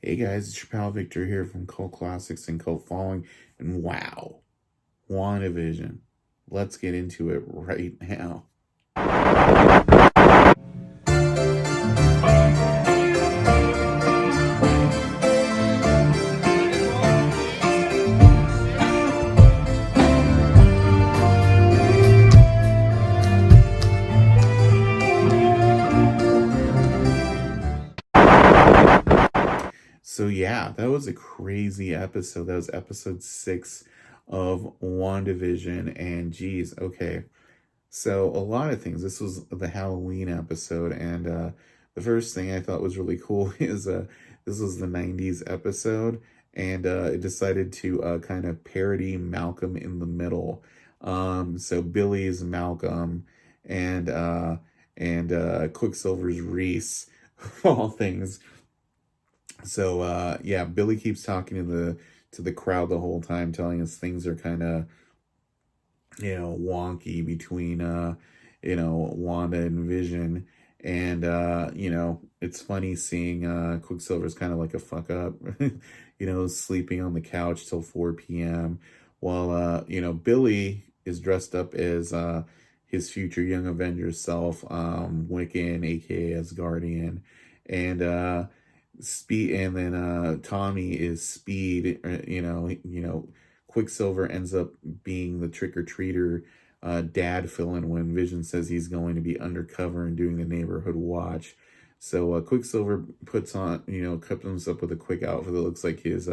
Hey guys, it's your pal Victor here from Cult Classics and Cult Following. And wow, WandaVision. Let's get into it right now. So yeah, that was a crazy episode. That was episode 6 of WandaVision. And geez, okay. So a lot of things. This was the Halloween episode, and the first thing I thought was really cool is this was the '90s episode, and it decided to kind of parody Malcolm in the Middle. So Billy's Malcolm, and Quicksilver's Reese, of all things. So yeah, Billy keeps talking to the crowd the whole time, telling us things are kind of wonky between Wanda and Vision. And it's funny seeing Quicksilver's kind of like a fuck up, sleeping on the couch till 4 p.m. while Billy is dressed up as his future Young Avengers self, Wiccan, aka Asgardian. And Speed, and then Tommy is Speed. Quicksilver ends up being the trick-or-treater dad fill-in when Vision says he's going to be undercover and doing the neighborhood watch. So Quicksilver comes up with a quick outfit that looks like his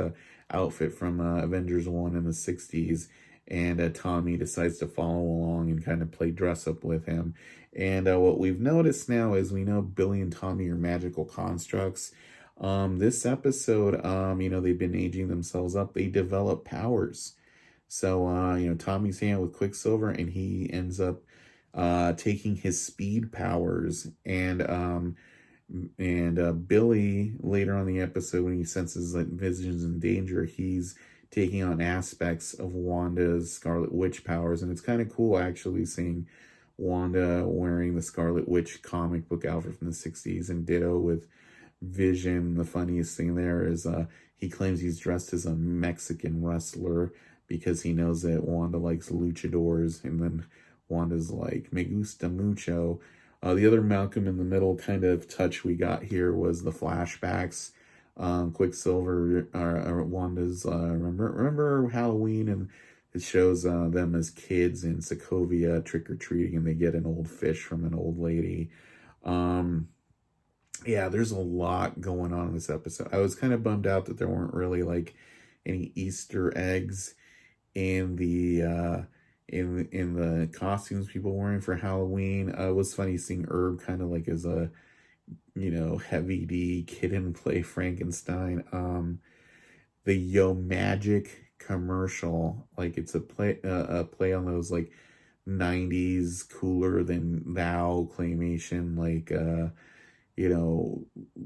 outfit from Avengers 1 in the 60s. And Tommy decides to follow along and kind of play dress-up with him. And what we've noticed now is we know Billy and Tommy are magical constructs. This episode, they've been aging themselves up. They develop powers. So, Tommy's hanging with Quicksilver, and he ends up taking his speed powers. And Billy, later on in the episode, when he senses that Vision's in danger, he's taking on aspects of Wanda's Scarlet Witch powers. And it's kind of cool, actually, seeing Wanda wearing the Scarlet Witch comic book outfit from the 60s, and ditto with Vision. The funniest thing there is he claims he's dressed as a Mexican wrestler because he knows that Wanda likes luchadors, and then Wanda's like, me gusta mucho. The other Malcolm in the Middle kind of touch we got here was the flashbacks. Quicksilver, or Wanda's, remember Halloween, and it shows them as kids in Sokovia trick-or-treating, and they get an old fish from an old lady. Yeah, there's a lot going on in this episode. I was kind of bummed out that there weren't really like any Easter eggs in the in the costumes people were wearing for Halloween. It was funny seeing Herb kind of like as a heavy D kid and play Frankenstein. The Yo Magic commercial, like it's a play on those like '90s cooler than thou claymation, like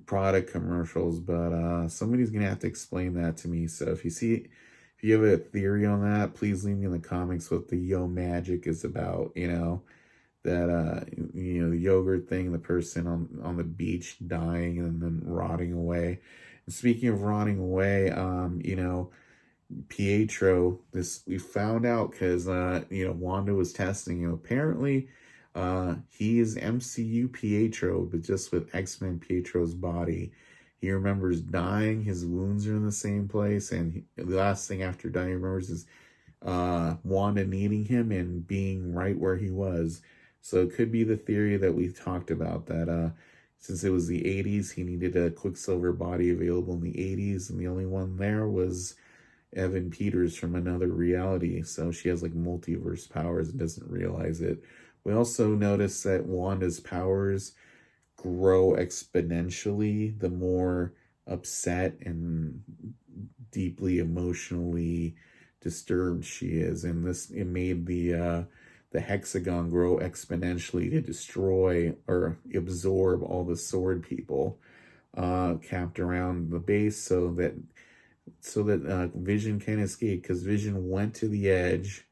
product commercials. But somebody's gonna have to explain that to me. So if you have a theory on that, please leave me in the comments what the Yo Magic is about. That the yogurt thing, the person on the beach dying and then rotting away. And speaking of rotting away, Pietro, this we found out because Wanda was testing him. Apparently he is MCU Pietro, but just with X-Men Pietro's body. He remembers dying, his wounds are in the same place, and the last thing after dying he remembers is Wanda needing him and being right where he was. So it could be the theory that we talked about, that since it was the 80s, he needed a Quicksilver body available in the 80s, and the only one there was Evan Peters from another reality. So she has like multiverse powers and doesn't realize it. We also notice that Wanda's powers grow exponentially the more upset and deeply emotionally disturbed she is. And it made the hexagon grow exponentially to destroy or absorb all the sword people capped around the base, so that Vision can escape, because Vision went to the edge,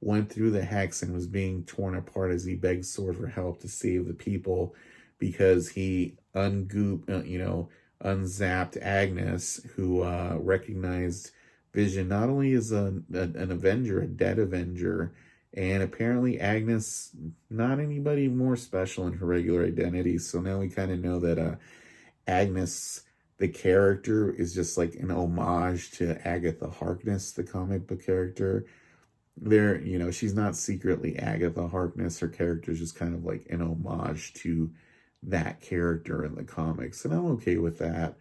went through the hex, and was being torn apart as he begged Sword for help to save the people, because he unzapped Agnes, who recognized Vision not only as an Avenger, a dead Avenger, and apparently Agnes, not anybody more special in her regular identity. So now we kind of know that Agnes, the character, is just like an homage to Agatha Harkness, the comic book character. There, she's not secretly Agatha Harkness. Her character is just kind of like an homage to that character in the comics, and I'm okay with that.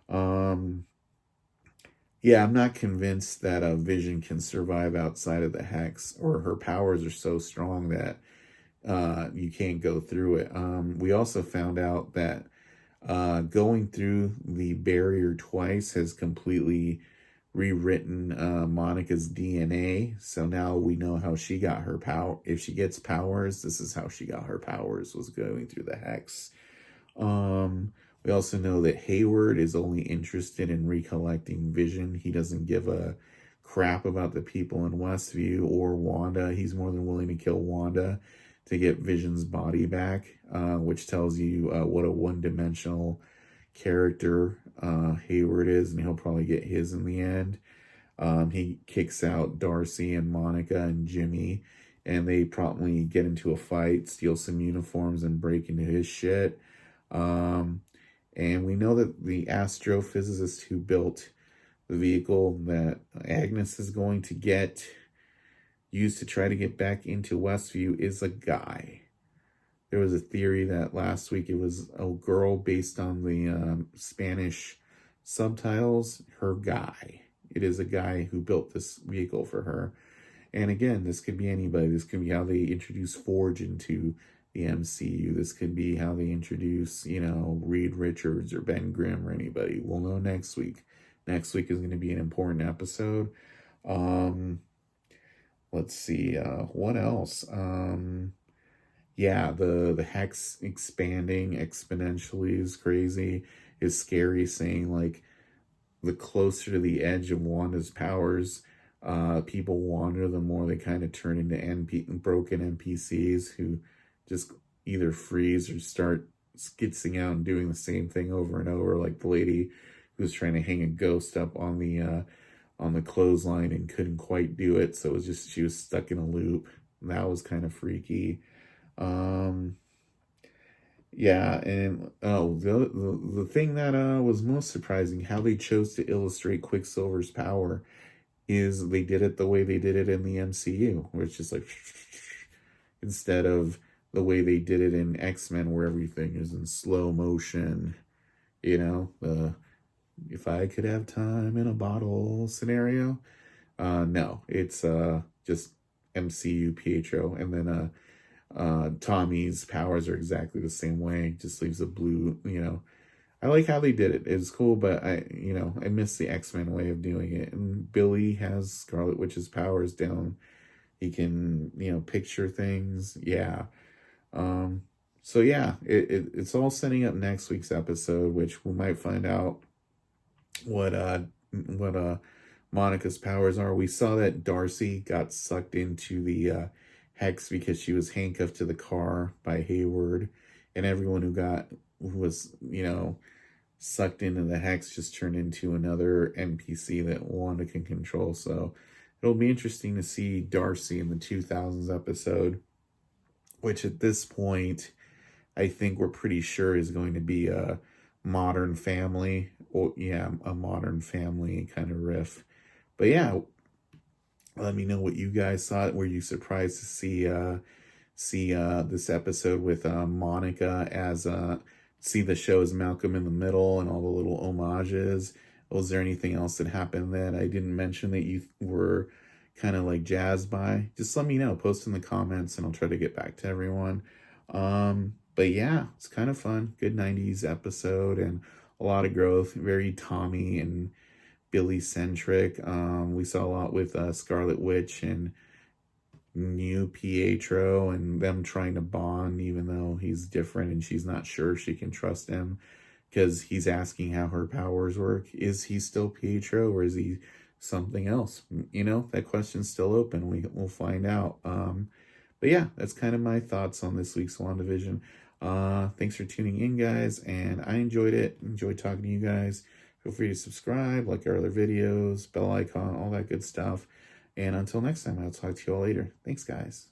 Um, yeah, I'm not convinced that a Vision can survive outside of the Hex, or her powers are so strong that you can't go through it. We also found out that going through the barrier twice has completely rewritten Monica's DNA. So now we know how she got her power. If she gets powers, this is how she got her powers, was going through the Hex. We also know that Hayward is only interested in recollecting Vision. He doesn't give a crap about the people in Westview or Wanda. He's more than willing to kill Wanda to get Vision's body back, which tells you what a one-dimensional character Hayward is, and he'll probably get his in the end. He kicks out Darcy and Monica and Jimmy, and they promptly get into a fight, steal some uniforms, and break into his shit. And we know that the astrophysicist who built the vehicle that Agnes is going to get used to try to get back into Westview is a guy. There was a theory that last week it was a girl based on the Spanish subtitles, her guy. It is a guy who built this vehicle for her. And again, this could be anybody. This could be how they introduce Forge into the MCU. This could be how they introduce, Reed Richards or Ben Grimm or anybody. We'll know next week. Next week is going to be an important episode. Let's see, what else? Yeah, the Hex expanding exponentially is crazy. Is scary, saying like the closer to the edge of Wanda's powers, people wander, the more they kind of turn into broken NPCs who just either freeze or start skitzing out and doing the same thing over and over, like the lady who's trying to hang a ghost up on the clothesline and couldn't quite do it, so it was just, she was stuck in a loop. That was kind of freaky. Yeah, and the thing that was most surprising, how they chose to illustrate Quicksilver's power, is they did it the way they did it in the MCU, where it's just like instead of the way they did it in X-Men, where everything is in slow motion. If I could have time in a bottle scenario. No, it's just MCU Pietro, and then Tommy's powers are exactly the same way. Just leaves a blue. I like how they did it. It's cool, but I miss the X-Men way of doing it. And Billy has Scarlet Witch's powers down. He can picture things. Yeah. So yeah, it's all setting up next week's episode, which we might find out what Monica's powers are. We saw that Darcy got sucked into the Hex because she was handcuffed to the car by Hayward, and everyone who was sucked into the Hex just turned into another NPC that Wanda can control. So it'll be interesting to see Darcy in the 2000s episode, which at this point I think we're pretty sure is going to be a Modern Family. Or yeah, a Modern Family kind of riff. But yeah, let me know what you guys thought. Were you surprised to see this episode with Monica as see the show as Malcolm in the Middle and all the little homages? Was there anything else that happened that I didn't mention that you were kind of like jazzed by? Just let me know. Post in the comments and I'll try to get back to everyone. But yeah, it's kind of fun. Good 90s episode and a lot of growth. Very Tommy and Billy centric. We saw a lot with Scarlet Witch and new Pietro and them trying to bond, even though he's different and she's not sure she can trust him because he's asking how her powers work. Is he still Pietro or is he something else? That question's still open. We'll find out. But yeah, that's kind of my thoughts on this week's WandaVision. Thanks for tuning in, guys, and I enjoyed it. Enjoyed talking to you guys. Feel free to subscribe, like our other videos, bell icon, all that good stuff. And until next time, I'll talk to you all later. Thanks, guys.